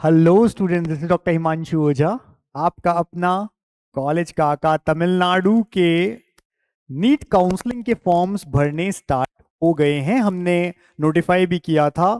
Hello student, this is doctor Himanshu Ojha. आपका अपना college Kaka Tamil Nadu के नीट काउंसलिंग के फॉर्म्स भरने स्टार्ट हो गए हैं। हमने नोटिफाई भी किया था,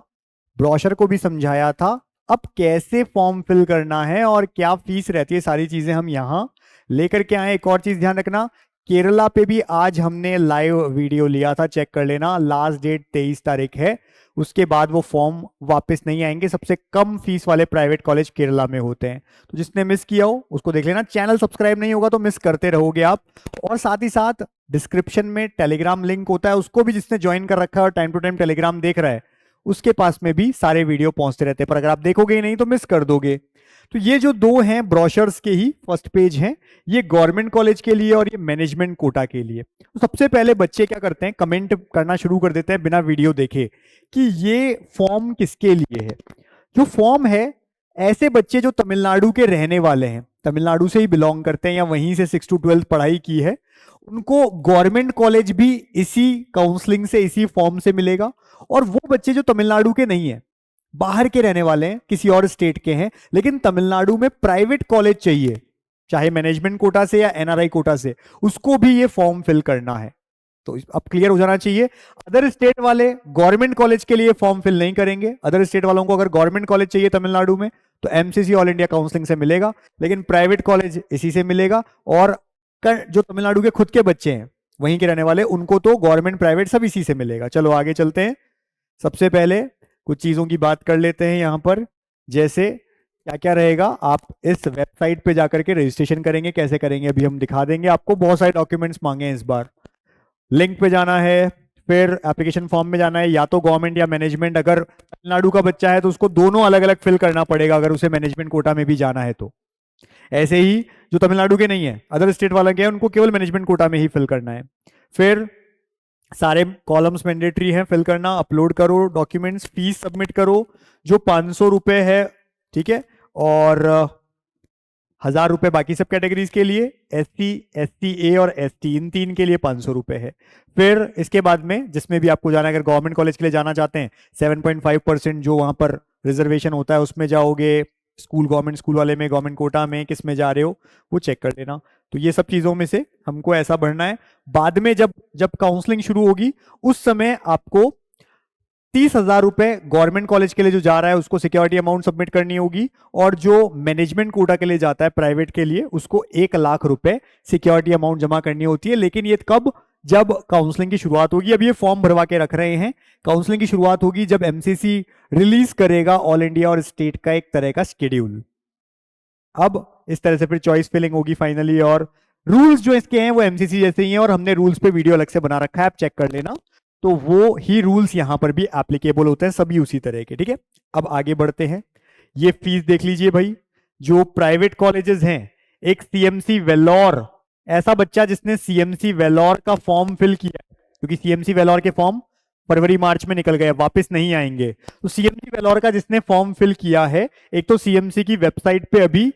ब्रोशर को भी समझाया था। अब कैसे फॉर्म फिल करना है और क्या फीस रहती है, सारी चीजें हम यहाँ लेकर के आए। एक और चीज ध्यान रखना, केरला पे भी आज हमने लाइव वीडियो लिया था, चेक कर लेना। लास्ट डेट 23 तारीख है, उसके बाद वो फॉर्म वापस नहीं आएंगे। सबसे कम फीस वाले प्राइवेट कॉलेज केरला में होते हैं, तो जिसने मिस किया हो उसको देख लेना। चैनल सब्सक्राइब नहीं होगा तो मिस करते रहोगे आप। और साथ ही साथ डिस्क्रिप्शन में टेलीग्राम लिंक होता है, उसको भी जिसने ज्वाइन कर रखा है और टाइम टू टाइम टेलीग्राम देख रहा है उसके पास में भी सारे वीडियो पहुंचते रहते हैं, पर अगर आप देखोगे ही नहीं तो मिस कर दोगे। तो ये जो दो हैं ब्रोशर्स के ही फर्स्ट पेज हैं, ये गवर्नमेंट कॉलेज के लिए और ये मैनेजमेंट कोटा के लिए। तो सबसे पहले बच्चे क्या करते हैं, कमेंट करना शुरू कर देते हैं बिना वीडियो देखे कि ये फॉर्म किसके लिए है। जो फॉर्म है, ऐसे बच्चे जो तमिलनाडु के रहने वाले हैं, तमिलनाडु से ही बिलोंग करते हैं या वहीं से 6 to 12 पढ़ाई की है, उनको गवर्नमेंट कॉलेज भी इसी काउंसलिंग से, इसी फॉर्म से मिलेगा। और वो बच्चे जो तमिलनाडु के नहीं है, बाहर के रहने वाले हैं, किसी और स्टेट के हैं, लेकिन तमिलनाडु में प्राइवेट कॉलेज चाहिए, चाहे मैनेजमेंट कोटा से या एनआरआई कोटा से, उसको भी ये फॉर्म फिल करना है। तो अब क्लियर हो जाना चाहिए। अदर स्टेट वाले गवर्नमेंट कॉलेज के लिए फॉर्म फिल नहीं करेंगे। अदर स्टेट वालों को अगर गवर्नमेंट कॉलेज चाहिए तमिलनाडु में तो एमसीसी ऑल इंडिया काउंसलिंग से मिलेगा, लेकिन प्राइवेट कॉलेज इसी से मिलेगा। और जो तमिलनाडु के खुद के बच्चे हैं, वहीं के रहने वाले, उनको तो गवर्नमेंट प्राइवेट सब इसी से मिलेगा। चलो आगे चलते हैं। सबसे पहले कुछ चीजों की बात कर लेते हैं यहां पर। जैसे क्या क्या रहेगा, आप इस वेबसाइट पे जाकर के रजिस्ट्रेशन करेंगे। कैसे करेंगे अभी हम दिखा देंगे आपको। बहुत सारे डॉक्यूमेंट्स मांगे हैं इस बार। लिंक पे जाना है, फिर एप्लीकेशन फॉर्म में जाना है, या तो गवर्नमेंट या मैनेजमेंट। अगर तमिलनाडु का बच्चा है तो उसको दोनों अलग अलग फिल करना पड़ेगा, अगर उसे मैनेजमेंट कोटा में भी जाना है तो। ऐसे ही जो तमिलनाडु के नहीं है, अदर स्टेट वाले के हैं, उनको केवल मैनेजमेंट कोटा में ही फिल करना है। फिर सारे कॉलम्स मैंडेटरी हैं फिल करना। अपलोड करो डॉक्यूमेंट्स, फीस सबमिट करो जो 500 रुपये है, ठीक है। और 1000 रुपये बाकी सब कैटेगरीज के लिए, SC SC A और ST इन तीन के लिए 500 रुपये है। फिर इसके बाद में जिसमें भी आपको जाना है, अगर गवर्नमेंट कॉलेज के लिए जाना चाहते हैं 7.5% जो वहां पर रिजर्वेशन होता है उसमें जाओगे। स्कूल, गवर्नमेंट स्कूल वाले में, गवर्नमेंट कोटा में, किस में जा रहे हो वो चेक कर लेना। तो ये सब चीजों में से हमको ऐसा भरना है। बाद में जब जब काउंसलिंग शुरू होगी उस समय आपको 30,000 रुपए गवर्नमेंट कॉलेज के लिए जो जा रहा है उसको सिक्योरिटी अमाउंट सबमिट करनी होगी। और जो मैनेजमेंट कोटा के लिए जाता है प्राइवेट के लिए, उसको 1 लाख रुपए सिक्योरिटी अमाउंट जमा करनी होती है। लेकिन ये कब, जब काउंसलिंग की शुरुआत होगी। अब ये फॉर्म भरवा के रख रहे हैं। काउंसलिंग की शुरुआत होगी जब एमसीसी रिलीज करेगा ऑल इंडिया और स्टेट का एक तरह का शेड्यूल। अब इस तरह से फिर चॉइस फिलिंग होगी फाइनली। और रूल्स जो इसके हैं वो एमसीसी जैसे ही हैं, और हमने रूल्स पे वीडियो अलग से बना रखा है, आप चेक कर लेना। तो वो ही रूल्स यहां पर भी एप्लीकेबल होते हैं, सभी उसी तरह के, ठीक है। अब आगे बढ़ते हैं। ये फीस देख लीजिए भाई। जो प्राइवेट कॉलेजेस हैं, एक सीएमसी वेल्लोर, ऐसा बच्चा जिसने सीएमसी वेल्लोर का फॉर्म फिल किया है, क्योंकि सीएमसी वेल्लोर के फॉर्म फरवरी मार्च में निकल गए, वापस नहीं आएंगे। तो सीएमसी वेल्लोर का जिसने फॉर्म फिल किया है, एक तो सीएमसी की वेबसाइट पे अभी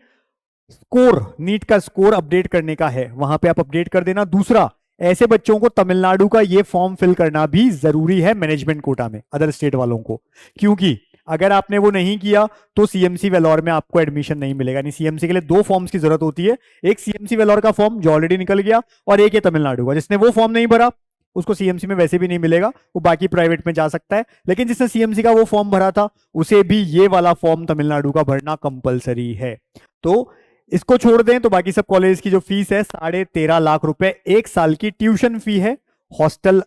स्कोर, नीट का स्कोर अपडेट करने का है, वहां पे आप अपडेट कर देना। दूसरा, ऐसे बच्चों को तमिलनाडु का ये फॉर्म फिल करना भी जरूरी है मैनेजमेंट कोटा में, अदर स्टेट वालों को। क्योंकि अगर आपने वो नहीं किया तो सीएमसी वेलोर में आपको एडमिशन नहीं मिलेगा। नहीं, सीएमसी के लिए दो फॉर्म्स की जरूरत होती है। एक सीएमसी वेलोर का फॉर्म जो ऑलरेडी निकल गया, और एक है तमिलनाडु का। जिसने वो फॉर्म नहीं भरा उसको सीएमसी में वैसे भी नहीं मिलेगा, वो बाकी प्राइवेट में जा सकता है। लेकिन जिसने सीएमसी का वो फॉर्म भरा था, उसे भी ये वाला फॉर्म तमिलनाडु का भरना कंपलसरी है। तो इसको छोड़ दें तो बाकी सब कॉलेज की जो फीस है 13.5 लाख रुपए एक साल की ट्यूशन फी है। हॉस्टल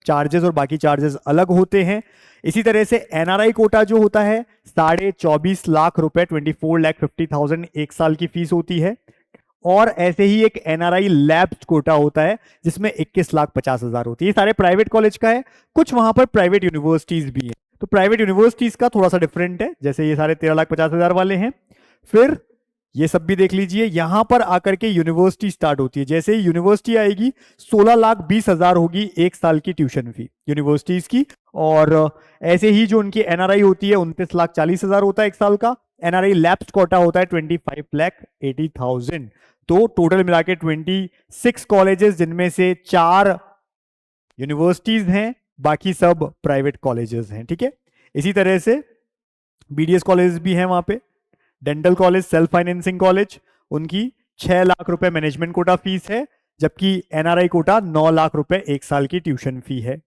चार्जेस और बाकी चार्जेस अलग होते हैं। इसी तरह से एनआरआई कोटा जो होता है 24.5 लाख रुपए, 24,50,000 एक साल की फीस होती है। और ऐसे ही एक एनआरआई लैब्स कोटा होता है जिसमें 21,50,000 होती है। ये सारे प्राइवेट कॉलेज का है। कुछ वहां पर प्राइवेट यूनिवर्सिटीज भी है, तो प्राइवेट यूनिवर्सिटीज का थोड़ा सा डिफरेंट है, जैसे ये सारे 13,50,000 वाले हैं। फिर ये सब भी देख लीजिए। यहां पर आकर के यूनिवर्सिटी स्टार्ट होती है। जैसे ही यूनिवर्सिटी आएगी 16,20,000 होगी एक साल की ट्यूशन फी यूनिवर्सिटीज की। और ऐसे ही जो उनकी एनआरआई होती है 29,40,000 होता है एक साल का। एनआरआई लैब्स कोटा होता है 25,80,000। तो टोटल मिला के 26 कॉलेजेस, जिनमें से 4 यूनिवर्सिटीज हैं, बाकी सब प्राइवेट कॉलेजेस हैं, ठीक है। इसी तरह से बीडीएस कॉलेज भी हैं वहां पे, dental college self financing college, उनकी 6 लाख रुपए मैनेजमेंट कोटा फीस है, जबकि एनआरआई कोटा 9 लाख रुपए एक साल की ट्यूशन फी है।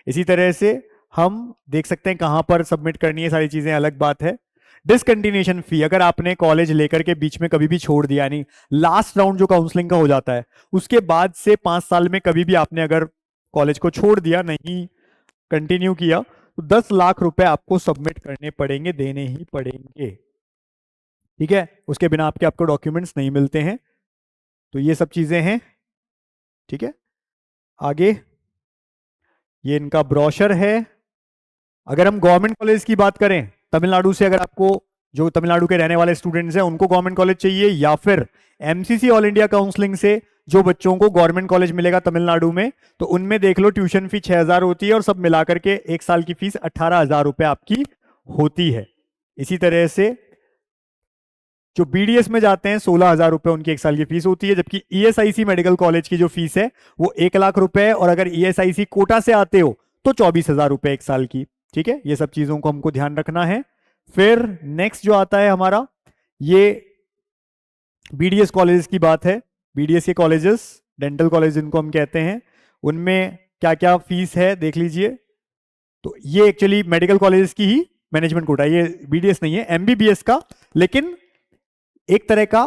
इसी तरह से हम देख सकते हैं कहां पर सबमिट करनी है, सारी चीजें अलग बात है। डिसकंटिन्यूएशन फी, अगर आपने कॉलेज लेकर के बीच में कभी भी छोड़ दिया, यानी लास्ट राउंड जो काउंसलिंग का हो जाता है उसके बाद से 5 साल में कभी भी आपने अगर कॉलेज को छोड़ दिया, नहीं कंटिन्यू किया, तो 10 लाख रुपए आपको सबमिट करने पड़ेंगे, देने ही पड़ेंगे। ठीक है, उसके बिना आपको डॉक्यूमेंट्स नहीं मिलते हैं। तो ये सब चीजें हैं। ठीक है, आगे ये इनका ब्रोशर है। अगर हम गवर्नमेंट कॉलेज की बात करें, तमिलनाडु से अगर आपको, जो तमिलनाडु के रहने वाले स्टूडेंट्स हैं उनको गवर्नमेंट कॉलेज चाहिए, या फिर एमसीसी ऑल इंडिया काउंसलिंग से जो बच्चों को गवर्नमेंट कॉलेज मिलेगा तमिलनाडु में, तो उनमें देख लो ट्यूशन फी 6,000 होती है और सब मिलाकर के एक साल की फीस 18,000 रुपए आपकी होती है। इसी तरह से जो बीडीएस में जाते हैं 16,000 रुपए उनकी एक साल की फीस होती है, जबकि ईएसआईसी मेडिकल कॉलेज की जो फीस है वो 1 लाख रुपए है, और अगर ईएसआईसी कोटा से आते हो तो 24,000 रुपए एक साल की। ठीक है, ये सब चीजों को हमको ध्यान रखना है। फिर नेक्स्ट जो आता है हमारा, ये बीडीएस कॉलेज की बात है। बीडीएस के कॉलेजेस, डेंटल कॉलेज जिनको हम कहते हैं, उनमें क्या क्या फीस है देख लीजिए। तो ये एक्चुअली मेडिकल कॉलेज की ही मैनेजमेंट कोटा, ये बीडीएस नहीं है, एमबीबीएस का, लेकिन एक तरह का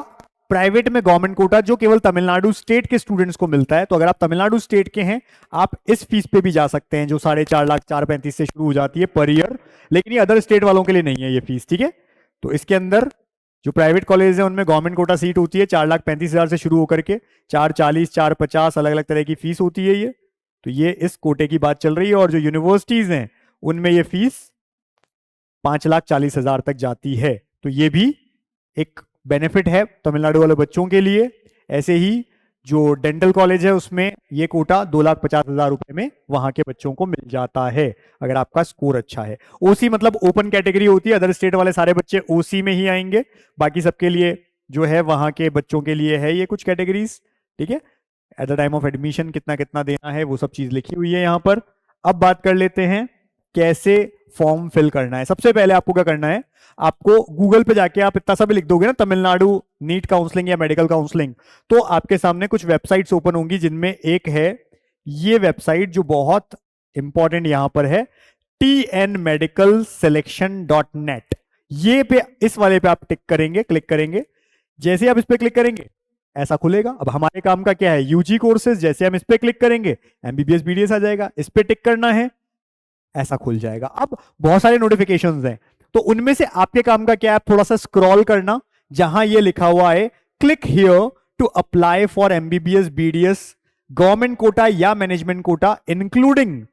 प्राइवेट में गवर्नमेंट कोटा जो केवल तमिलनाडु स्टेट के स्टूडेंट्स को मिलता है। तो अगर आप तमिलनाडु स्टेट के हैं, आप इस फीस पे भी जा सकते हैं जो 4.5 लाख 435 से शुरू हो जाती है पर ईयर, लेकिन ये अदर स्टेट वालों के लिए नहीं है ये फीस। ठीक है, तो इसके अंदर जो प्राइवेट कॉलेज है उनमें गवर्नमेंट कोटा सीट होती है 4,35,000 से शुरू होकर के 4,40 4,50 अलग अलग तरह की फीस होती है ये। तो ये इस कोटे की बात चल रही है, और जो यूनिवर्सिटीज हैं उनमें ये फीस 5,40,000 तक जाती है। तो ये भी एक बेनिफिट है तमिलनाडु वाले बच्चों के लिए। ऐसे ही जो डेंटल कॉलेज है उसमें ये कोटा 2,50,000 रुपए में वहां के बच्चों को मिल जाता है अगर आपका स्कोर अच्छा है। ओसी मतलब ओपन कैटेगरी होती है, अदर स्टेट वाले सारे बच्चे ओसी में ही आएंगे, बाकी सबके लिए जो है वहां के बच्चों के लिए है ये कुछ कैटेगरीज। ठीक है, at the time of admission कितना कितना देना है वो सब चीज लिखी हुई है यहाँ पर। अब बात कर लेते हैं कैसे फॉर्म फिल करना है। सबसे पहले आपको क्या करना है, आपको गूगल पे जाके आप इतना सा भी लिख दोगे ना, तमिलनाडु नीट काउंसलिंग या मेडिकल काउंसलिंग, तो आपके सामने कुछ वेबसाइट्स ओपन होंगी, जिनमें एक है ये वेबसाइट जो बहुत इंपॉर्टेंट यहां पर है, tnmedicalselection.net। ये पे, इस वाले पे आप टिक करेंगे, क्लिक करेंगे। जैसे आप इस पे क्लिक करेंगे ऐसा खुलेगा। अब हमारे काम का क्या है, यूजी कोर्सेज, जैसे हम इस पे क्लिक करेंगे एमबीबीएस बीडीएस आ जाएगा, इस पे टिक करना है, ऐसा खुल जाएगा। अब बहुत सारे नोटिफिकेशंस हैं, तो उनमें से आपके काम का क्या है, थोड़ा सा स्क्रॉल करना, जहां ये लिखा हुआ है click here to apply for MBBS BDS government quota या management quota including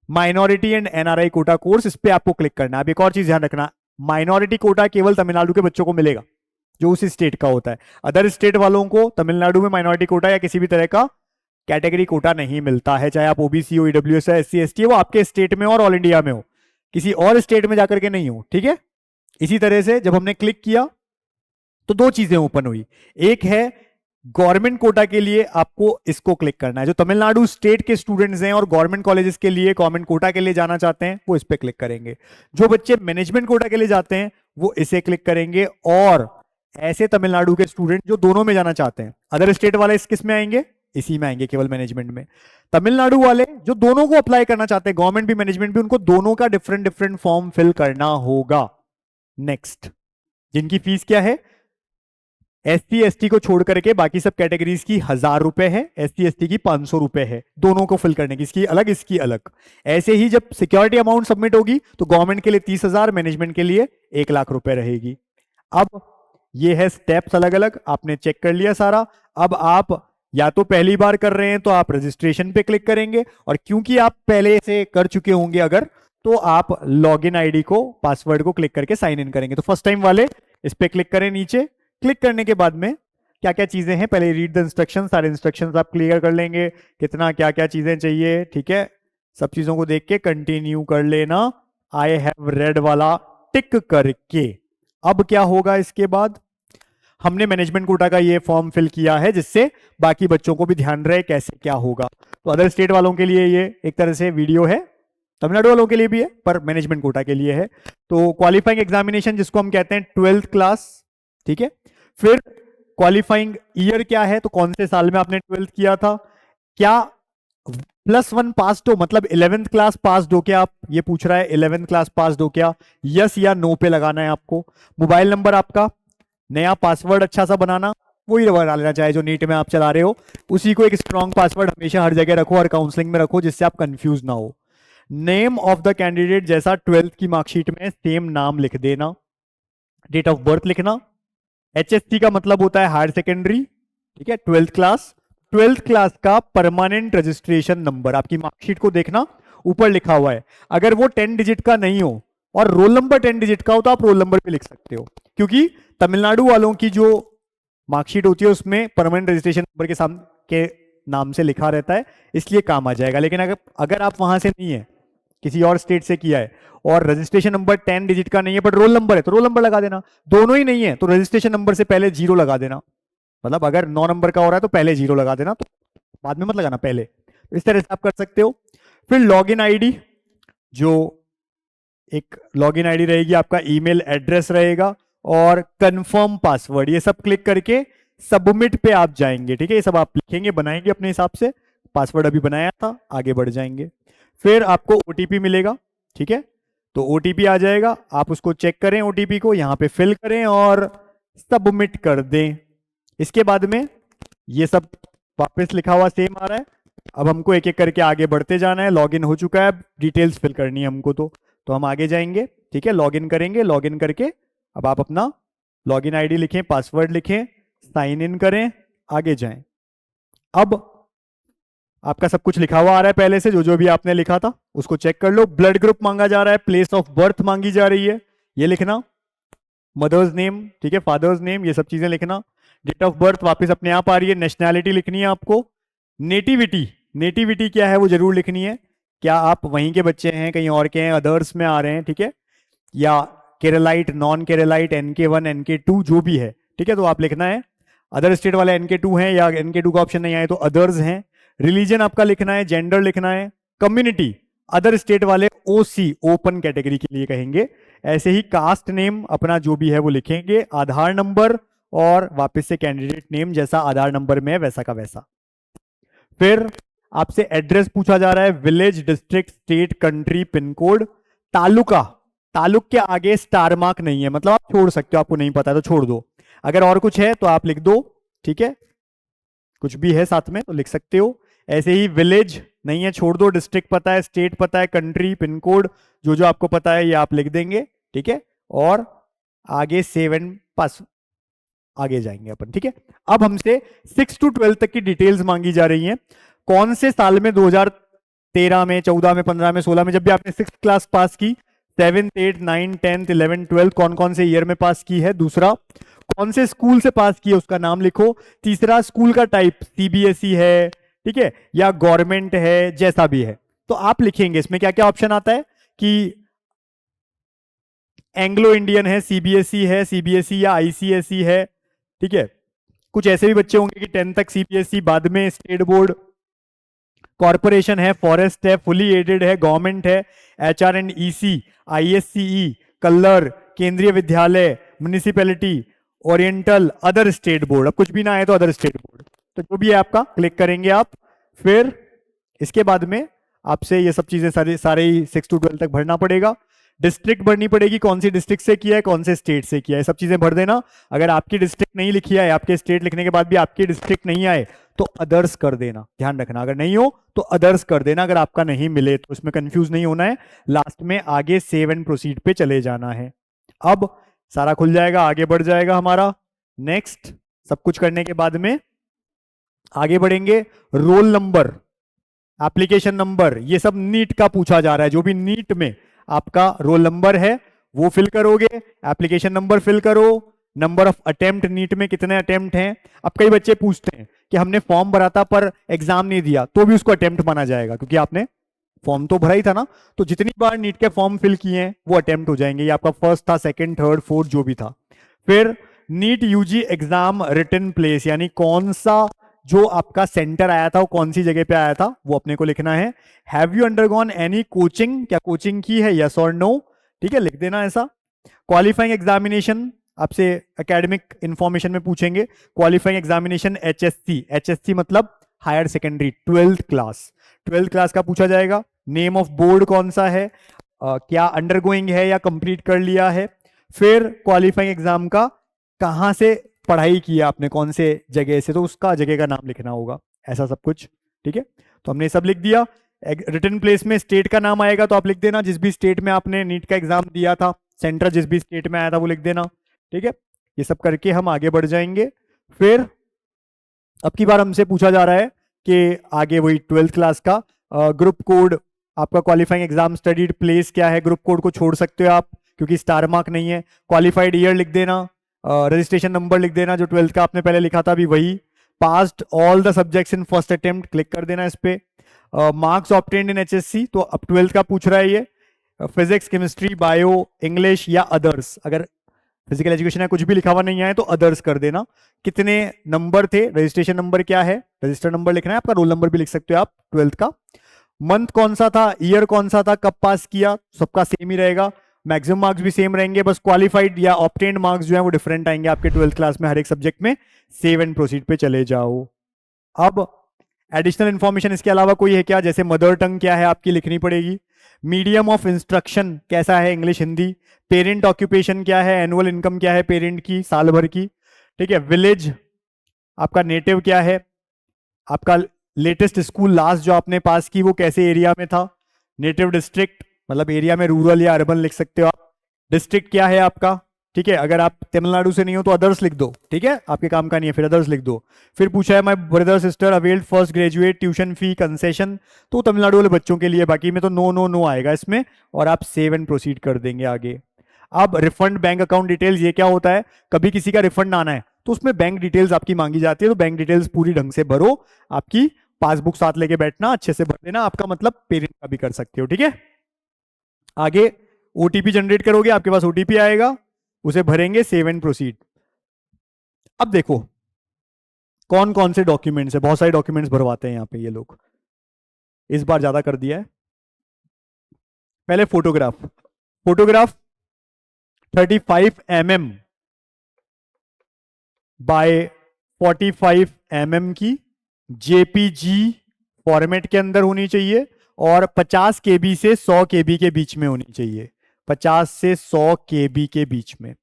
minority and NRI quota course, इस पे आपको क्लिक करना है। अब एक और चीज ध्यान रखना, माइनॉरिटी कोटा केवल तमिलनाडु के बच्चों को मिलेगा जो उसी स्टेट का होता है। अदर स्टेट वालों को तमिलनाडु में माइनॉरिटी कोटा या किसी भी तरह का कैटेगरी कोटा नहीं मिलता है, चाहे आप ओबीसी हो, ईडब्ल्यूएस है, एससी एसटी है, वो आपके स्टेट में और ऑल इंडिया में हो, किसी और स्टेट में जाकर के नहीं हो। ठीक है, इसी तरह से जब हमने क्लिक किया तो दो चीजें ओपन हुई। एक है गवर्नमेंट कोटा के लिए आपको इसको क्लिक करना है, जो तमिलनाडु स्टेट के स्टूडेंट्स हैं और गवर्नमेंट कॉलेजेस के लिए, गवर्नमेंट कोटा के लिए जाना चाहते हैं, वो इस पे क्लिक करेंगे। जो बच्चे मैनेजमेंट कोटा के लिए जाते हैं वो इसे क्लिक करेंगे, और ऐसे तमिलनाडु के स्टूडेंट जो दोनों में जाना चाहते हैं, अदर स्टेट वाले इस किस में आएंगे, इसी में आएंगे, केवल मैनेजमेंट में। तमिलनाडु वाले जो दोनों को अप्लाई करना चाहते हैं, गवर्नमेंट भी मैनेजमेंट भी, उनको दोनों का डिफरेंट डिफरेंट फॉर्म फिल करना होगा। नेक्स्ट, जिनकी फीस क्या है, एससी एसटी को छोड़ करके बाकी सब कैटेगरीज की 1,000 रुपए है, एससी एसटी की 500 रुपए है, दोनों को फिल करने की, इसकी अलग इसकी अलग। ऐसे ही जब सिक्योरिटी अमाउंट सबमिट होगी तो गवर्नमेंट के लिए 30,000, मैनेजमेंट के लिए 1 लाख रुपए रहेगी। अब ये है स्टेप्स अलग अलग, आपने चेक कर लिया सारा। अब आप या तो पहली बार कर रहे हैं तो आप रजिस्ट्रेशन पे क्लिक करेंगे, और क्योंकि आप पहले से कर चुके होंगे अगर, तो आप लॉगिन आईडी को, पासवर्ड को क्लिक करके साइन इन करेंगे। तो फर्स्ट टाइम वाले इस पे क्लिक करें नीचे। क्लिक करने के बाद में क्या क्या चीजें हैं, पहले रीड द इंस्ट्रक्शन, सारे इंस्ट्रक्शंस आप क्लियर कर लेंगे, कितना क्या क्या चीजें चाहिए। ठीक है, सब चीजों को देख के कंटिन्यू कर लेना, आई हैव रेड वाला टिक करके। अब क्या होगा, इसके बाद हमने मैनेजमेंट कोटा का ये फॉर्म फिल किया है, जिससे बाकी बच्चों को भी ध्यान रहे कैसे क्या होगा। तो अदर स्टेट वालों के लिए ये एक तरह से वीडियो है, तमिलनाडु वालों के लिए भी है, पर मैनेजमेंट कोटा के लिए है। तो क्वालिफाइंग एग्जामिनेशन जिसको हम कहते हैं 12th क्लास, ठीक है। फिर क्वालिफाइंग ईयर क्या है, तो कौन से साल में आपने 12th किया था, क्या +1 पास हो, मतलब 11th क्लास पास हो क्या, आप ये पूछ रहा है 11th क्लास पास हो क्या, यस या नो पे लगाना है आपको। मोबाइल नंबर आपका, नया पासवर्ड अच्छा सा बनाना, वही बना लेना चाहे जो नीट में आप चला रहे हो, उसी को एक स्ट्रॉन्ग पासवर्ड हमेशा हर जगह रखो, हर काउंसलिंग में रखो, जिससे आप कंफ्यूज ना हो। नेम ऑफ द कैंडिडेट जैसा 12th की मार्कशीट में सेम नाम लिख देना। डेट ऑफ बर्थ लिखना। HSC का मतलब होता है हायर सेकेंडरी, ठीक है, 12th क्लास का परमानेंट रजिस्ट्रेशन नंबर आपकी मार्कशीट को देखना, ऊपर लिखा हुआ है। अगर वो 10 डिजिट का नहीं हो और रोल नंबर 10 डिजिट का हो तो आप रोल नंबर पे लिख सकते हो, क्योंकि तमिलनाडु वालों की जो मार्कशीट होती है उसमें परमानेंट रजिस्ट्रेशन नंबर के सामने के नाम से लिखा रहता है, इसलिए काम आ जाएगा। लेकिन अगर अगर आप वहां से नहीं है, किसी और स्टेट से किया है और रजिस्ट्रेशन नंबर 10 डिजिट का नहीं है बट रोल नंबर है, तो रोल नंबर लगा देना। दोनों ही नहीं है तो रजिस्ट्रेशन नंबर से पहले 0 लगा देना, मतलब अगर 9 नंबर का हो रहा है तो पहले 0 लगा देना, तो बाद में मत लगाना पहले। तो इस तरह से आप कर सकते हो। फिर लॉगिन आईडी, जो एक लॉगिन आईडी रहेगी, आपका ईमेल एड्रेस रहेगा और कंफर्म पासवर्ड, ये सब क्लिक करके सबमिट पे आप जाएंगे। ठीक है, ये सब आप लिखेंगे, बनाएंगे अपने हिसाब से, पासवर्ड अभी बनाया था, आगे बढ़ जाएंगे। फिर आपको ओटीपी मिलेगा, ठीक है, तो ओटीपी आ जाएगा, आप उसको चेक करें, ओटीपी को यहाँ पे फिल करें और सबमिट कर दें। इसके बाद में ये सब वापस लिखा हुआ सेम आ रहा है। अब हमको एक एक करके आगे बढ़ते जाना है। लॉगिन हो चुका है, डिटेल्स फिल करनी है हमको, तो हम आगे जाएंगे। ठीक है, लॉगिन करेंगे, लॉगिन करके अब आप अपना लॉगिन आईडी लिखें, पासवर्ड लिखें, साइन इन करें, आगे जाएं। अब आपका सब कुछ लिखा हुआ आ रहा है पहले से, जो जो भी आपने लिखा था उसको चेक कर लो। ब्लड ग्रुप मांगा जा रहा है, प्लेस ऑफ बर्थ मांगी जा रही है, ये लिखना, मदर्स नेम, ठीक है, फादर्स नेम, ये सब चीजें लिखना। डेट ऑफ बर्थ वापस अपने आप आ रही है। नेशनैलिटी लिखनी है आपको। नेटिविटी, नेटिविटी क्या है वो जरूर लिखनी है, क्या आप वहीं के बच्चे हैं, कहीं और के हैं, अदर्स में आ रहे हैं, ठीक है, या Keralite, non Keralite, NK1 NK2 जो भी है, ठीक है, तो आप लिखना है। अदर स्टेट वाले NK2 हैं या NK2 का ऑप्शन नहीं आए तो अदर्स हैं। रिलीजन आपका लिखना है, जेंडर लिखना है। कम्युनिटी, अदर स्टेट वाले OC, ओपन कैटेगरी के लिए कहेंगे। ऐसे ही कास्ट नेम अपना जो भी है वो लिखेंगे। आधार नंबर और वापस से कैंडिडेट नेम जैसा आधार नंबर में है वैसा का वैसा। फिर आपसे एड्रेस पूछा जा रहा है, village, district, state, country, pin code. Taluka, taluk के आगे स्टार मार्क नहीं है, मतलब आप छोड़ सकते हो, आपको नहीं पता है तो छोड़ दो। अगर और कुछ है तो आप लिख दो, ठीक है, कुछ भी है साथ में तो लिख सकते हो। ऐसे ही विलेज नहीं है, छोड़ दो। डिस्ट्रिक्ट पता है, स्टेट पता है, कंट्री, पिन कोड, जो जो आपको पता है ये आप लिख देंगे, ठीक है, और आगे 7 पास आगे जाएंगे अपन, ठीक है। अब हमसे 6 to 12 तक की डिटेल्स मांगी जा रही हैं। कौन से साल में, 2013 में, 14 में, 15 में, 16 में, जब भी आपने 6th क्लास पास की, 7th 8th 9th 10th 11th 12th कौन कौन से ईयर में पास की है। दूसरा, कौन से स्कूल से पास की है उसका नाम लिखो। तीसरा, स्कूल का टाइप CBSE है, ठीक है, या गवर्नमेंट है, जैसा भी है तो आप लिखेंगे। इसमें क्या क्या ऑप्शन आता है कि एंग्लो इंडियन है, CBSE है, CBSE या ICSE है, ठीक है। कुछ ऐसे भी बच्चे होंगे कि 10th तक CBSE, बाद में स्टेट बोर्ड, कॉर्पोरेशन है, फॉरेस्ट है, फुली एडेड है, गवर्नमेंट है, HR&EC, ISCE, कल्लर, केंद्रीय विद्यालय, municipality, oriental, other state board. अब कुछ भी ना आए तो अदर स्टेट बोर्ड, तो जो भी है आपका क्लिक करेंगे आप। फिर इसके बाद में आपसे ये सब चीजें सारे ही 6 to 12 तक भरना पड़ेगा। डिस्ट्रिक्ट भरनी पड़ेगी, कौन सी डिस्ट्रिक्ट से किया है, कौन से स्टेट से किया है, सब चीजें भर देना। अगर आपकी डिस्ट्रिक्ट नहीं लिखी है, आपके स्टेट लिखने के बाद भी आपकी डिस्ट्रिक्ट नहीं आए तो अदर्स कर देना, ध्यान रखना, अगर नहीं हो तो अदर्स कर देना, अगर आपका नहीं मिले तो। इसमें कंफ्यूज नहीं होना है, लास्ट में आगे सेव एंड प्रोसीड पे चले जाना है। अब सारा खुल जाएगा, आगे बढ़ जाएगा हमारा। नेक्स्ट, सब कुछ करने के बाद में आगे बढ़ेंगे। रोल नंबर, एप्लीकेशन नंबर, ये सब नीट का पूछा जा रहा है। जो भी नीट में आपका रोल नंबर है वो फिल करोगे, एप्लीकेशन नंबर फिल करो, नंबर ऑफ अटेम्प्ट, नीट में कितने अटेम्प्ट हैं। अब कई बच्चे पूछते हैं कि हमने फॉर्म भरा था पर एग्जाम नहीं दिया, तो भी उसको अटेम्प्ट माना जाएगा, क्योंकि आपने फॉर्म तो भरा ही था ना, तो जितनी बार नीट के फॉर्म फिल किए हैं वो अटेम्प्ट हो जाएंगे। ये आपका फर्स्ट था, सेकंड, थर्ड, फोर्थ जो भी था। फिर NEET UG exam written place, यानी कौन सा जो आपका सेंटर आया था वो कौन सी जगह पे आया था वो अपने को लिखना है। Have you undergone any coaching, क्या कोचिंग की है, यस और नो, ठीक है, लिख देना ऐसा। क्वालिफाइंग एग्जामिनेशन, आपसे एकेडमिक इंफॉर्मेशन में पूछेंगे। क्वालिफाइंग एग्जामिनेशन एचएससी, एचएससी मतलब higher secondary, twelfth class, twelfth class का पूछा जाएगा। नेम ऑफ बोर्ड कौन सा है, क्या अंडरगोइंग है या कंप्लीट कर लिया है। फिर क्वालिफाइंग एग्जाम का कहाँ से पढ़ाई की है आपने, कौन से जगह से, तो उसका जगह का नाम लिखना होगा, ऐसा सब कुछ। ठीक है, तो हमने सब लिख दिया। रिटन प्लेस में स्टेट का नाम आएगा तो आप लिख देना, जिस भी स्टेट में आपने नीट का एग्जाम दिया था, सेंटर जिस भी स्टेट में आया था वो लिख देना। ठीक है, ये सब करके हम आगे बढ़ जाएंगे। फिर अब की बार हमसे पूछा जा रहा है कि आगे वही ट्वेल्थ क्लास का ग्रुप कोड, आपका क्वालिफाइंग एग्जाम स्टडीड प्लेस क्या है, ग्रुप कोड को छोड़ सकते हो आप क्योंकि स्टार मार्क नहीं है। क्वालिफाइड ईयर लिख देना, रजिस्ट्रेशन नंबर लिख देना, जो ट्वेल्थ का आपने पहले लिखा था अभी वही। Passed all the subjects in first attempt, click कर देना इस पे। मार्क्स ऑब्टेन्ड इन एचएससी, तो अब ट्वेल्थ का पूछ रहा है ये। फिजिक्स, केमिस्ट्री, बायो, इंग्लिश या अदर्स, अगर फिजिकल एजुकेशन है कुछ भी लिखा हुआ नहीं आए तो अदर्स कर देना। कितने नंबर थे, रजिस्ट्रेशन नंबर क्या है, रजिस्टर नंबर लिखना है, आपका रोल नंबर भी लिख सकते हो आप ट्वेल्थ का। मंथ कौन सा था, ईयर कौन सा था, कब पास किया, सबका सेम ही रहेगा। मैक्सिमम मार्क्स भी सेम रहेंगे, बस क्वालिफाइड या ऑब्टेन्ड मार्क्स जो है वो डिफरेंट आएंगे आपके ट्वेल्थ क्लास में हर एक सब्जेक्ट में। सेव एंड प्रोसीड पे चले जाओ। अब एडिशनल इंफॉर्मेशन इसके अलावा कोई है क्या, जैसे मदर टंग क्या है आपकी लिखनी पड़ेगी, मीडियम ऑफ इंस्ट्रक्शन कैसा है, इंग्लिश हिंदी, पेरेंट ऑक्यूपेशन क्या है, एनुअल इनकम क्या है पेरेंट की साल भर की। ठीक है, विलेज आपका नेटिव क्या है, आपका लेटेस्ट स्कूल लास्ट जो आपने पास की वो कैसे एरिया में था, नेटिव डिस्ट्रिक्ट मतलब एरिया में रूरल या अर्बन लिख सकते हो आप, डिस्ट्रिक्ट क्या है आपका। ठीक है, अगर आप तमिलनाडु से नहीं हो तो अदर्स लिख दो, ठीक है, आपके काम का नहीं है, फिर अदर्स लिख दो। फिर पूछा है my brother sister availed first graduate tuition fee concession, तो तमिलनाडु वाले बच्चों के लिए, बाकी में तो नो नो नो आएगा इसमें, और आप सेव एंड प्रोसीड कर देंगे आगे। अब रिफंड बैंक अकाउंट डिटेल्स, ये क्या होता है, कभी किसी का रिफंड आना है तो उसमें बैंक डिटेल्स आपकी मांगी जाती है, तो बैंक डिटेल्स पूरी ढंग से भरो, आपकी पासबुक साथ लेके बैठना, अच्छे से भर देना, आपका मतलब पेरेंट का भी कर सकते हो। ठीक है, आगे ओटीपी जनरेट करोगे, आपके पास ओटीपी आएगा, उसे भरेंगे, सेव एंड प्रोसीड। अब देखो कौन कौन से डॉक्यूमेंट्स है, बहुत सारे डॉक्यूमेंट्स भरवाते हैं यहाँ पे ये लोग, इस बार ज्यादा कर दिया है। पहले photograph, photograph 35 mm by 45 mm की जेपीजी फॉर्मेट के अंदर होनी चाहिए, और 50 केबी से 100 केबी के बीच में होनी चाहिए, 50 से 100 केबी के बीच में,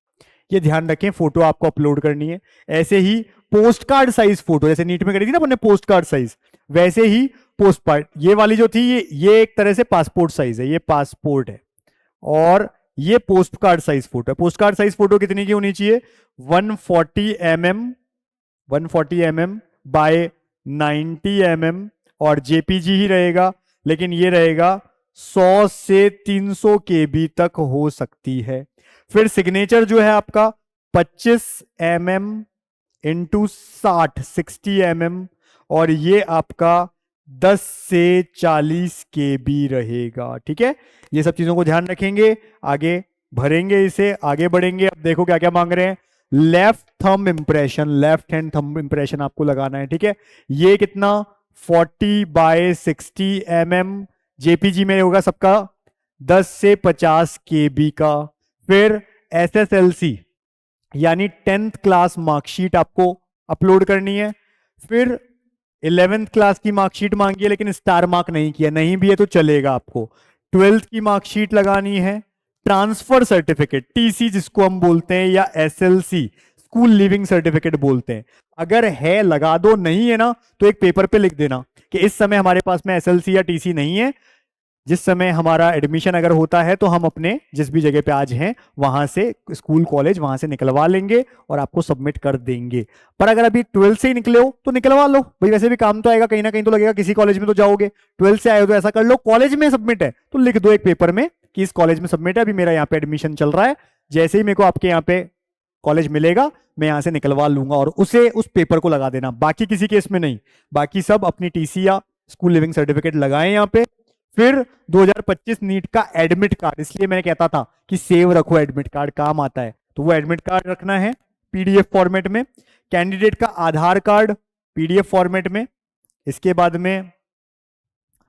ये ध्यान रखें फोटो आपको अपलोड करनी है। ऐसे ही पोस्ट कार्ड साइज फोटो, जैसे नीट में करी थी ना अपने पोस्ट कार्ड साइज, वैसे ही पोस्ट कार्ड, ये वाली जो थी ये एक तरह से पासपोर्ट साइज है, ये पासपोर्ट है, और ये पोस्ट कार्ड साइज फोटो है। पोस्ट कार्ड साइज फोटो कितनी की होनी चाहिए, 140 mm बाय 90 mm, और जेपीजी ही रहेगा, लेकिन ये रहेगा 100 से 300 केबी तक हो सकती है। फिर सिग्नेचर जो है आपका 25 mm इंटू 60 mm, और ये आपका 10 से 40 केबी रहेगा। ठीक है, ये सब चीजों को ध्यान रखेंगे, आगे भरेंगे इसे, आगे बढ़ेंगे। अब देखो क्या क्या मांग रहे हैं, left thumb impression, left hand thumb impression आपको लगाना है। ठीक है, ये कितना 40 बाय 60 mm, जेपीजी में होगा सबका 10 से 50 केबी का। फिर एसएसएलसी यानी 10th क्लास मार्कशीट आपको अपलोड करनी है। फिर 11th क्लास की मार्कशीट मांगी है लेकिन स्टार मार्क नहीं किया, नहीं भी है तो चलेगा आपको। 12th की मार्कशीट लगानी है, ट्रांसफर सर्टिफिकेट टीसी जिसको हम बोलते हैं, या एसएलसी स्कूल लिविंग सर्टिफिकेट बोलते हैं, अगर है लगा दो, नहीं है ना तो एक पेपर पे लिख देना कि इस समय हमारे पास में एसएलसी या टीसी नहीं है, जिस समय हमारा एडमिशन अगर होता है तो हम अपने जिस भी जगह पे आज हैं वहां से स्कूल कॉलेज वहां से निकलवा लेंगे और आपको सबमिट कर देंगे। पर अगर अभी 12th से ही निकले हो तो निकलवा लो भाई, वैसे भी काम तो आएगा, कहीं ना कहीं तो लगेगा, किसी कॉलेज में तो जाओगे, 12th से आए हो तो ऐसा कर लो, कॉलेज में सबमिट है तो लिख दो एक पेपर में कि इस कॉलेज में सबमिट है, अभी मेरा यहाँ पे एडमिशन चल रहा है, जैसे ही मेरे को आपके यहाँ पे कॉलेज मिलेगा मैं यहाँ से निकलवा लूंगा, और उसे उस पेपर को लगा देना, बाकी किसी केस में नहीं, बाकी सब अपनी टीसी या स्कूल लिविंग सर्टिफिकेट लगाएं यहाँ पे। फिर 2025 नीट का एडमिट कार्ड, इसलिए मैंने कहता था कि सेव रखो, एडमिट कार्ड काम आता है, तो वो एडमिट कार्ड रखना है पीडीएफ फॉर्मेट में। कैंडिडेट का आधार कार्ड पीडीएफ फॉर्मेट में। इसके बाद में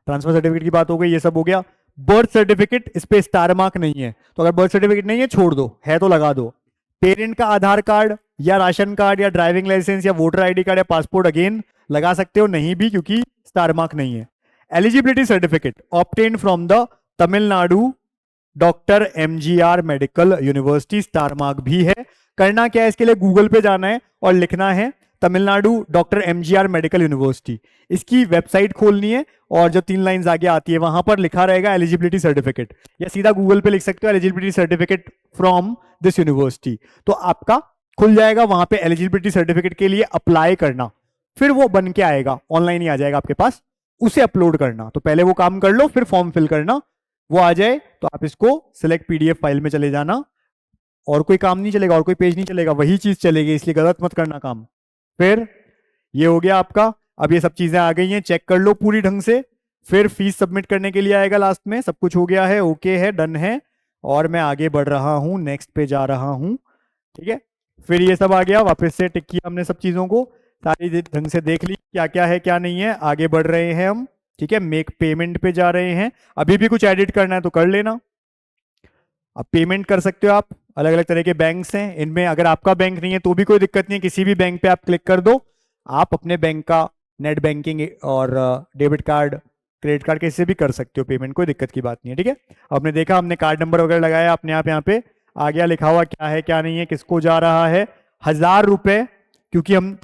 ट्रांसफर सर्टिफिकेट की बात हो गई, ये सब हो गया। बर्थ सर्टिफिकेट, इस पे स्टार मार्क नहीं है तो अगर बर्थ सर्टिफिकेट नहीं है छोड़ दो, है तो लगा दो। पेरेंट का आधार कार्ड या राशन कार्ड या ड्राइविंग लाइसेंस या वोटर आईडी कार्ड या पासपोर्ट अगेन लगा सकते हो, नहीं भी क्योंकि स्टार मार्क नहीं है। Eligibility certificate obtained from the Tamil Nadu doctor MGR medical university, star mark भी है। करना क्या है, इसके लिए गूगल पे जाना है और लिखना है Tamil Nadu doctor MGR medical university. इसकी वेबसाइट खोलनी है और जो 3 लाइंस आगे आती है वहां पर लिखा रहेगा एलिजिबिलिटी सर्टिफिकेट, या सीधा गूगल पे लिख सकते हो eligibility certificate from this university, तो आपका खुल जाएगा। वहां पे एलिजिबिलिटी सर्टिफिकेट के लिए अप्लाई करना, फिर वो बन के आएगा, ऑनलाइन ही आ जाएगा आपके पास, उसे अपलोड करना। तो पहले वो काम कर लो, फिर फॉर्म फिल करना। वो आ जाए तो आप इसको सिलेक्ट पीडीएफ फाइल में चले जाना, और कोई काम नहीं चलेगा और कोई पेज नहीं चलेगा, वही चीज चलेगी, इसलिए गलत मत करना काम। फिर ये हो गया आपका। अब ये सब चीजें आ गई हैं, चेक कर लो पूरी ढंग से। फिर फीस सबमिट करने के लिए आएगा लास्ट में, सब कुछ हो गया है, ओके है, डन है, और मैं आगे बढ़ रहा हूं, नेक्स्ट पे जा रहा हूं, ठीक है। फिर ये सब आ गया, वापस से टिक किया हमने सब चीजों को, सारी ढंग से देख ली क्या क्या है क्या नहीं है, आगे बढ़ रहे हैं हम, ठीक है। मेक पेमेंट पे जा रहे हैं, अभी भी कुछ एडिट करना है तो कर लेना। अब पेमेंट कर सकते हो आप, अलग अलग तरह के बैंक्स हैं, इनमें अगर आपका बैंक नहीं है तो भी कोई दिक्कत नहीं है, किसी भी बैंक पे आप क्लिक कर दो, आप अपने बैंक का नेट बैंकिंग और डेबिट कार्ड क्रेडिट कार्ड कैसे भी कर सकते हो पेमेंट, कोई दिक्कत की बात नहीं है, ठीक है। आपने देखा हमने कार्ड नंबर वगैरह लगाया अपने आप, यहाँ पे आ गया लिखा हुआ क्या है क्या नहीं है, किसको जा रहा है। 1000 रुपए, क्योंकि हम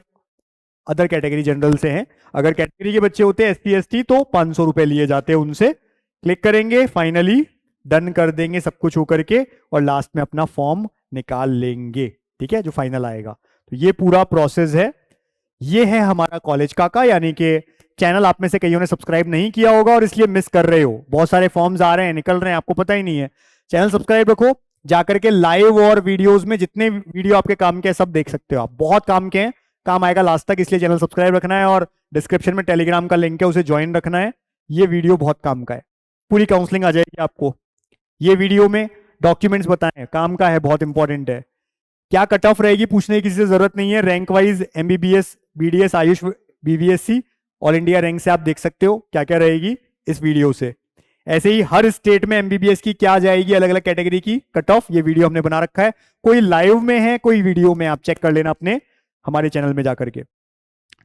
अदर कैटेगरी जनरल से हैं, अगर कैटेगरी के बच्चे होते हैं एससी एसटी तो 500 रुपए लिए जाते हैं उनसे। क्लिक करेंगे, फाइनली डन कर देंगे सब कुछ होकर के, और लास्ट में अपना फॉर्म निकाल लेंगे, ठीक है, जो फाइनल आएगा। तो ये पूरा प्रोसेस है। ये है हमारा कॉलेज काका, यानी कि चैनल आप में से कईयों ने सब्सक्राइब नहीं किया होगा और इसलिए मिस कर रहे हो, बहुत सारे फॉर्म्स आ रहे हैं निकल रहे हैं, आपको पता ही नहीं है। चैनल सब्सक्राइब रखो, जाकर के लाइव और वीडियोस में जितने वीडियो आपके काम के सब देख सकते हो आप, बहुत काम के हैं, काम आएगा लास्ट तक, इसलिए चैनल सब्सक्राइब रखना है, और डिस्क्रिप्शन में टेलीग्राम का लिंक है, उसे ज्वाइन रखना है। ये वीडियो बहुत काम का है, पूरी काउंसलिंग आ जाएगी आपको। ये वीडियो में डॉक्यूमेंट्स बताएं, काम का है, बहुत इंपॉर्टेंट है। क्या कट ऑफ रहेगी पूछने की किसी से जरूरत नहीं है, rank wise MBBS, BDS, Ayush, BVSc, all India rank से आप देख सकते हो क्या क्या रहेगी इस वीडियो से। ऐसे ही हर स्टेट में एमबीबीएस की क्या जाएगी, अलग अलग कैटेगरी की कट ऑफ, ये वीडियो हमने बना रखा है, कोई लाइव में है कोई वीडियो में, आप चेक कर लेना अपने हमारे चैनल में जाकर के।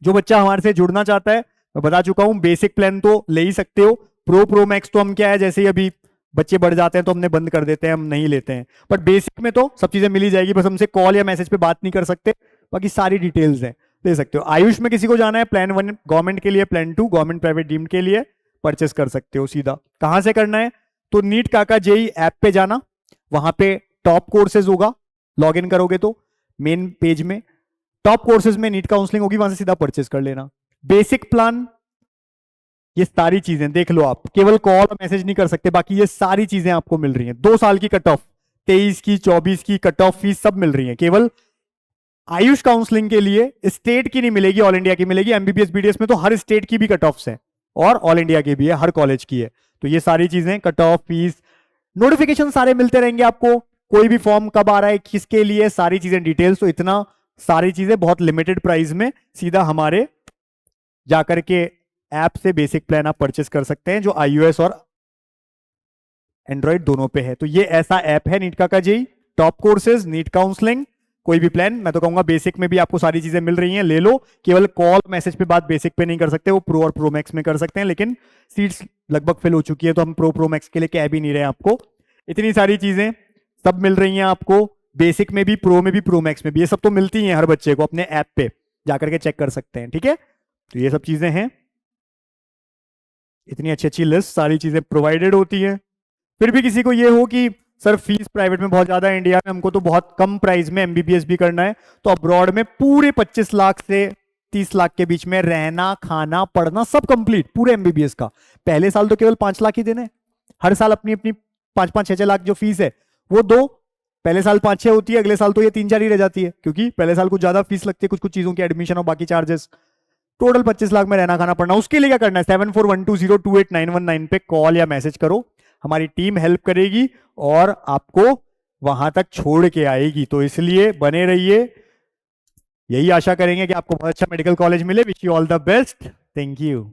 जो बच्चा हमारे से जुड़ना चाहता है, मैं बता चुका हूं, बेसिक प्लान तो ले ही सकते हो, प्रो मैक्स तो हम क्या है, जैसे ही अभी बच्चे बढ़ जाते हैं तो हमने बंद कर देते हैं, हम नहीं लेते हैं, बट बेसिक में तो सब चीजें मिल ही जाएगी, बस हमसे कॉल या मैसेज पे बात नहीं कर सकते, बाकी सारी डिटेल्स हैं, दे सकते हो। आयुष में किसी को जाना है, प्लान 1 गवर्नमेंट के लिए, प्लान 2 गवर्नमेंट प्राइवेट डीम्ड के लिए परचेस कर सकते हो सीधा। कहां से करना है, तो नीट काका जेई ऐप पे जाना, वहां पे टॉप कोर्सेज होगा, लॉग इन करोगे तो मेन पेज में टॉप कोर्सेज में नीट काउंसलिंग होगी, वहां से सीधा परचेस कर लेना। बेसिक प्लान, ये सारी चीजें देख लो आप, केवल कॉल और मैसेज नहीं कर सकते, बाकी ये सारी चीजें आपको मिल रही हैं। 2 साल की कट ऑफ, 23 की, 24 की कट ऑफ फीस सब मिल रही है। केवल आयुष काउंसलिंग के लिए स्टेट की नहीं मिलेगी, ऑल इंडिया की मिलेगी। एमबीबीएस बीडीएस में तो हर स्टेट की भी कट ऑफ्स है और ऑल इंडिया की भी है, हर कॉलेज की है। तो ये सारी चीजें, कट ऑफ, फीस, नोटिफिकेशन सारे मिलते रहेंगे आपको, कोई भी फॉर्म कब आ रहा है, किसके लिए, सारी चीजें डिटेल्स, तो इतना सारी चीजें बहुत लिमिटेड प्राइस में सीधा हमारे जाकर के ऐप से बेसिक प्लान आप परचेस कर सकते हैं, जो iOS और एंड्रॉइड दोनों पे है। तो ये ऐसा ऐप है नीट काका JEE, top courses, NEET counselling, कोई भी प्लान, मैं तो कहूंगा बेसिक में भी आपको सारी चीजें मिल रही हैं, ले लो। केवल कॉल मैसेज पे बात बेसिक पे नहीं कर सकते, वो प्रो और प्रो मैक्स में कर सकते हैं, लेकिन सीट्स लगभग फिल हो चुकी है तो हम प्रो मैक्स के लिए कह भी नहीं रहे आपको। इतनी सारी चीजें सब मिल रही हैं आपको, बेसिक में भी, प्रो में भी, प्रो मैक्स में भी, ये सब तो मिलती हैं हर बच्चे को, अपने ऐप पे जाकर के चेक कर सकते हैं, ठीक है। तो ये सब चीजें हैं, इतनी अच्छी अच्छी लिस्ट, सारी चीजें प्रोवाइडेड होती है। फिर भी किसी को ये हो कि सर फीस प्राइवेट में बहुत ज्यादा है, इंडिया में हमको तो बहुत कम प्राइस में एमबीबीएस भी करना है, तो अब्रॉड में पूरे 25 लाख से 30 लाख के बीच में रहना, खाना, पढ़ना सब कंप्लीट, पूरे एमबीबीएस का। पहले साल तो केवल 5 लाख ही देने, हर साल अपनी अपनी 5-5, 6-6 लाख जो फीस है वो दो, पहले साल 5-6 होती है, अगले साल तो ये 3-4 ही रह जाती है, क्योंकि पहले साल कुछ ज्यादा फीस लगती है, कुछ कुछ चीजों की एडमिशन और बाकी चार्जेस। टोटल 25 लाख में रहना खाना पड़ना। उसके लिए क्या करना है, 7412028919 पे कॉल या मैसेज करो, हमारी टीम हेल्प करेगी और आपको वहां तक छोड़ के आएगी। तो इसलिए बने रहिए, यही आशा करेंगे कि आपको बहुत अच्छा मेडिकल कॉलेज मिले। Wish you all the best, thank you.